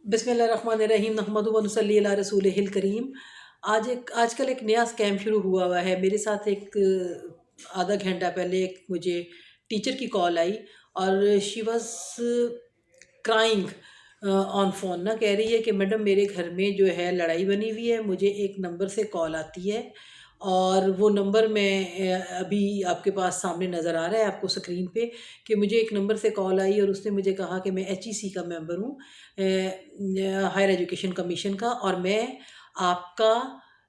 बिस्मिल्लाहिर्रहमानिर्रहीम नहमदु व नुसल्ली अला रसूलिहिल करीम। आजकल एक नया स्कैम शुरू हुआ हुआ है। मेरे साथ एक आधा घंटा पहले एक मुझे टीचर की कॉल आई और she was crying on phone, ना कह रही है कि मैडम मेरे घर में जो है लड़ाई बनी हुई है, मुझे एक नंबर से कॉल आती है और वो नंबर मैं अभी आपके पास सामने नज़र आ रहा है आपको स्क्रीन पे कि मुझे एक नंबर से कॉल आई और उसने मुझे कहा कि मैं HEC का मेंबर हूँ, हायर एजुकेशन कमीशन का, और मैं आपका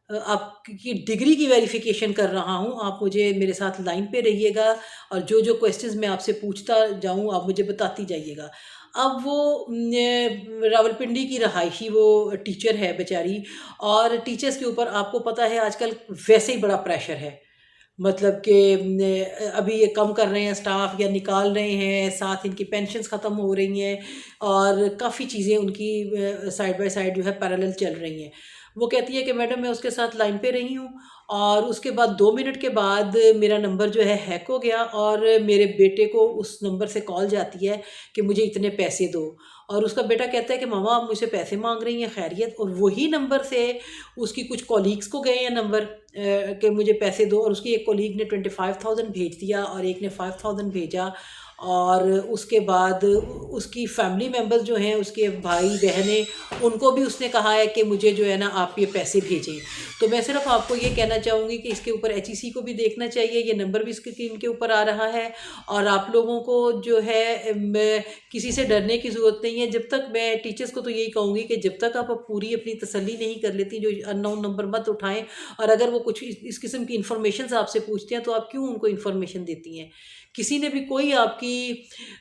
आपकी डिग्री की वेरिफिकेशन कर रहा हूँ। आप मुझे मेरे साथ लाइन पे रहिएगा और जो जो क्वेश्चंस मैं आपसे पूछता जाऊँ आप मुझे बताती जाइएगा। अब वो रावलपिंडी की रहायशी वो टीचर है बेचारी, और टीचर्स के ऊपर आपको पता है आजकल वैसे ही बड़ा प्रेशर है। मतलब कि अभी ये कम कर रहे हैं स्टाफ या निकाल रहे हैं, साथ इनकी पेंशन्स ख़त्म हो रही हैं और काफ़ी चीज़ें उनकी साइड बाय साइड जो है पैरेलल चल रही हैं। वो कहती है कि मैडम मैं उसके साथ लाइन पे रही हूँ और उसके बाद 2 मिनट के बाद मेरा नंबर जो है हैक हो गया और मेरे बेटे को उस नंबर से कॉल जाती है कि मुझे इतने पैसे दो, और उसका बेटा कहता है कि मामा आप मुझसे पैसे मांग रही हैं, खैरियत? और वही नंबर से उसकी कुछ कॉलीग्स को गए हैं नंबर कि मुझे पैसे दो, और उसकी एक कॉलीग ने 25,000 भेज दिया और एक ने 5,000 भेजा, और उसके बाद उसकी फैमिली मेम्बर्स जो हैं उसके भाई बहनें उनको भी उसने कहा है कि मुझे जो है ना आप ये पैसे भेजें। तो मैं सिर्फ आपको ये कहना चाहूँगी कि इसके ऊपर HEC को भी देखना चाहिए, ये नंबर भी इनके ऊपर आ रहा है और आप लोगों को जो है किसी से डरने की ज़रूरत नहीं है। जब तक मैं टीचर्स को तो यही कहूँगी कि जब तक आप पूरी अपनी तसल्ली नहीं कर लेती, जो अननोन नंबर मत उठाएं, और अगर वो कुछ इस किस्म की इन्फॉर्मेशन आपसे पूछते हैं तो आप क्यों उनको इन्फॉर्मेशन देती हैं। किसी ने भी कोई आपकी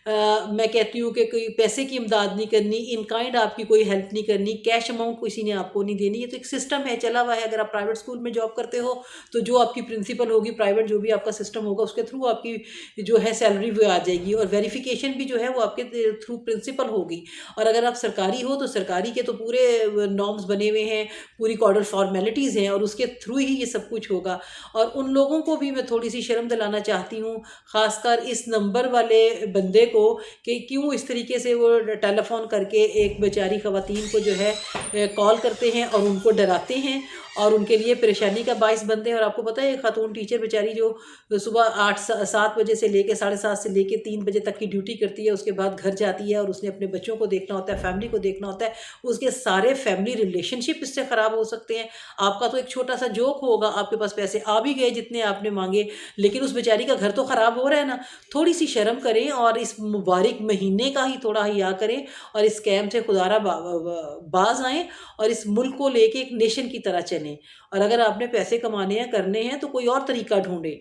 मैं कहती हूँ कि कोई पैसे की इमदाद नहीं करनी, इन काइंड आपकी कोई हेल्प नहीं करनी, कैश अमाउंट किसी ने आपको नहीं देनी। ये तो एक सिस्टम है चला हुआ है। अगर आप प्राइवेट स्कूल में जॉब करते हो तो जो आपकी प्रिंसिपल होगी, प्राइवेट जो भी आपका सिस्टम होगा उसके थ्रू आपकी जो है सैलरी वो आ जाएगी, और वेरिफिकेशन भी जो है वो आपके थ्रू प्रिंसिपल होगी। और अगर आप सरकारी हो तो सरकारी के तो पूरे नॉर्म्स बने हुए हैं, पूरी कॉर्डर फॉर्मेलिटीज़ हैं और उसके थ्रू ही ये सब कुछ होगा। और उन लोगों को भी मैं थोड़ी सी शर्म दिलाना चाहती हूँ, ख़ासकर इस नंबर वाले बंदे को, कि क्यों इस तरीके से वो टेलीफोन करके एक बेचारी ख़वातीन को जो है कॉल करते हैं और उनको डराते हैं और उनके लिए परेशानी का बाइस बनते हैं। और आपको पता है खातून टीचर बेचारी जो सुबह 8-7 बजे से लेके 7:30 से लेके 3 बजे तक की ड्यूटी करती है, उसके बाद घर जाती है और उसने अपने बच्चों को देखना होता है, फैमिली को देखना होता है, उसके सारे फैमिली रिलेशनशिप इससे ख़राब हो सकते हैं। आपका तो एक छोटा सा जोक होगा, आपके पास पैसे आ भी गए जितने आपने मांगे, लेकिन उस बेचारी का घर तो ख़राब हो रहा है ना। थोड़ी सी शर्म करें और इस मुबारक महीने का ही थोड़ा हिया करें और इस स्कैम से खुदारा बाज आएँ और इस मुल्क को लेके एक नेशन की तरह चलें। और अगर आपने पैसे कमाने हैं, करने हैं, तो कोई और तरीका ढूंढें।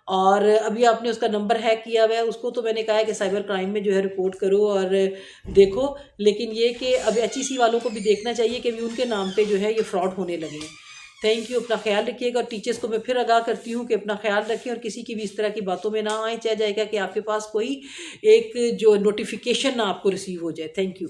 और अभी आपने उसका नंबर हैक किया हुआ है, उसको तो मैंने कहा है कि साइबर क्राइम में जो है रिपोर्ट करो और देखो। लेकिन ये कि अब HEC वालों को भी देखना चाहिए कि भी उनके नाम पे जो है ये फ्रॉड होने लगे हैं। थैंक यू, अपना ख्याल रखिएगा। और टीचर्स को मैं फिर आगाह करती हूँ कि अपना ख्याल रखें और किसी की भी इस तरह की बातों में ना आए, चाहे जाएगा कि आपके पास कोई एक जो नोटिफिकेशन ना आपको रिसीव हो जाए। Thank you.